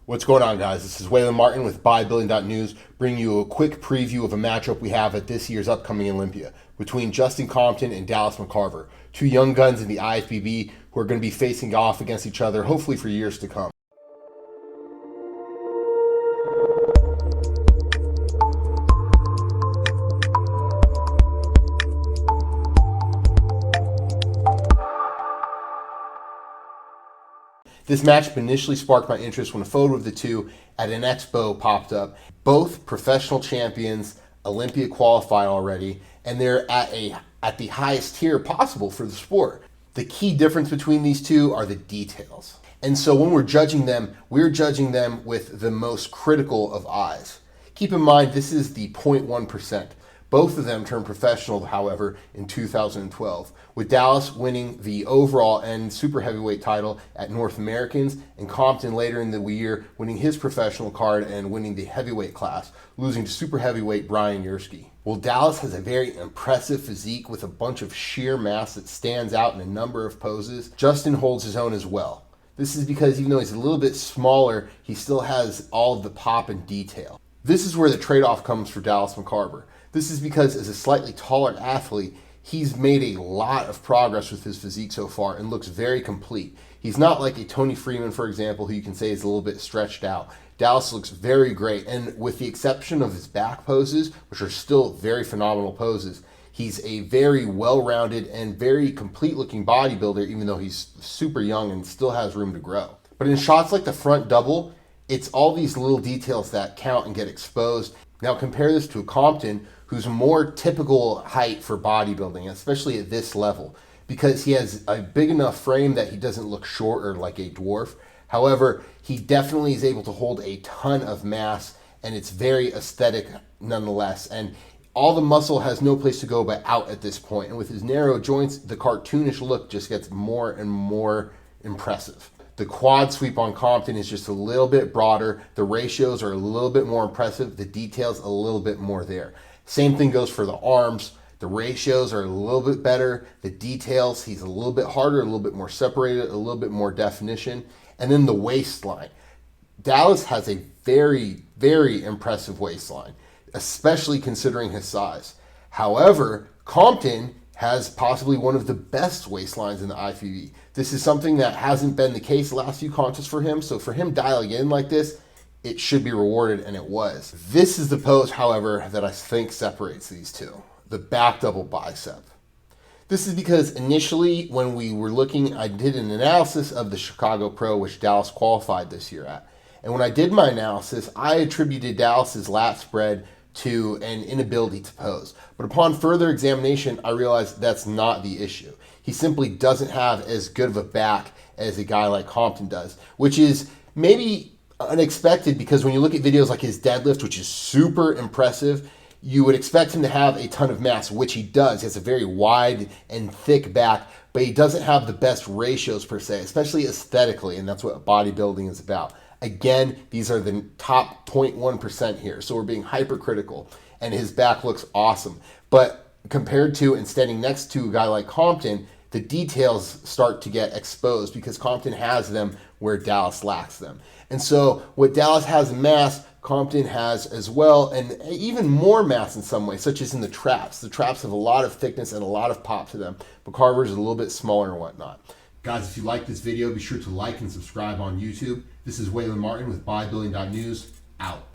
What's going on, guys? This is Waylon Martin with Bodybuilding.News, bringing you a quick preview of a matchup we have at this year's upcoming Olympia between Justin Compton and Dallas McCarver, two young guns in the IFBB who are going to be facing off against each other, hopefully for years to come. This matchup initially sparked my interest when a photo of the two at an expo popped up. Both professional champions, Olympia qualified already, and they're at the highest tier possible for the sport. The key difference between these two are the details. And so when we're judging them with the most critical of eyes. Keep in mind, this is the 0.1%. Both of them turned professional, however, in 2012, with Dallas winning the overall and super heavyweight title at North Americans, and Compton later in the year winning his professional card and winning the heavyweight class, losing to super heavyweight Brian Yersky. Well, Dallas has a very impressive physique with a bunch of sheer mass that stands out in a number of poses. Justin holds his own as well. This is because even though he's a little bit smaller, he still has all of the pop and detail. This is where the trade-off comes for Dallas McCarver. This is because as a slightly taller athlete, he's made a lot of progress with his physique so far and looks very complete. He's not like a Tony Freeman, for example, who you can say is a little bit stretched out. Dallas looks very great, and with the exception of his back poses, which are still very phenomenal poses, he's a very well-rounded and very complete-looking bodybuilder, even though he's super young and still has room to grow. But in shots like the front double, it's all these little details that count and get exposed. Now compare this to a Compton, who's more typical height for bodybuilding, especially at this level, because he has a big enough frame that he doesn't look short or like a dwarf. However, he definitely is able to hold a ton of mass, and it's very aesthetic nonetheless. And all the muscle has no place to go but out at this point. And with his narrow joints, the cartoonish look just gets more and more impressive. The quad sweep on Compton is just a little bit broader. The ratios are a little bit more impressive. The details a little bit more there. Same thing goes for the arms. The ratios are a little bit better. The details, he's a little bit harder, a little bit more separated, a little bit more definition. And then the waistline. Dallas has a very, very impressive waistline, especially considering his size. However, Compton has possibly one of the best waistlines in the IFBB. This is something that hasn't been the case the last few contests for him. So for him dialing in like this, it should be rewarded, and it was. This is the pose, however, that I think separates these two. The back double bicep. This is because initially when we were looking, I did an analysis of the Chicago Pro, which Dallas qualified this year at. And when I did my analysis, I attributed Dallas's lat spread to an inability to pose. But upon further examination, I realized that's not the issue. He simply doesn't have as good of a back as a guy like Compton does, which is maybe unexpected because when you look at videos like his deadlift, which is super impressive, you would expect him to have a ton of mass, which he does. He has a very wide and thick back, but he doesn't have the best ratios per se, especially aesthetically, and that's what bodybuilding is about. Again, these are the top 0.1% here, so we're being hypercritical, and his back looks awesome. But compared to and standing next to a guy like Compton, the details start to get exposed because Compton has them where Dallas lacks them. And so what Dallas has in mass, Compton has as well, and even more mass in some ways, such as in the traps. The traps have a lot of thickness and a lot of pop to them, but Carver's a little bit smaller and whatnot. Guys, if you like this video, be sure to like and subscribe on YouTube. This is Waylon Martin with Bodybuilding.News, out.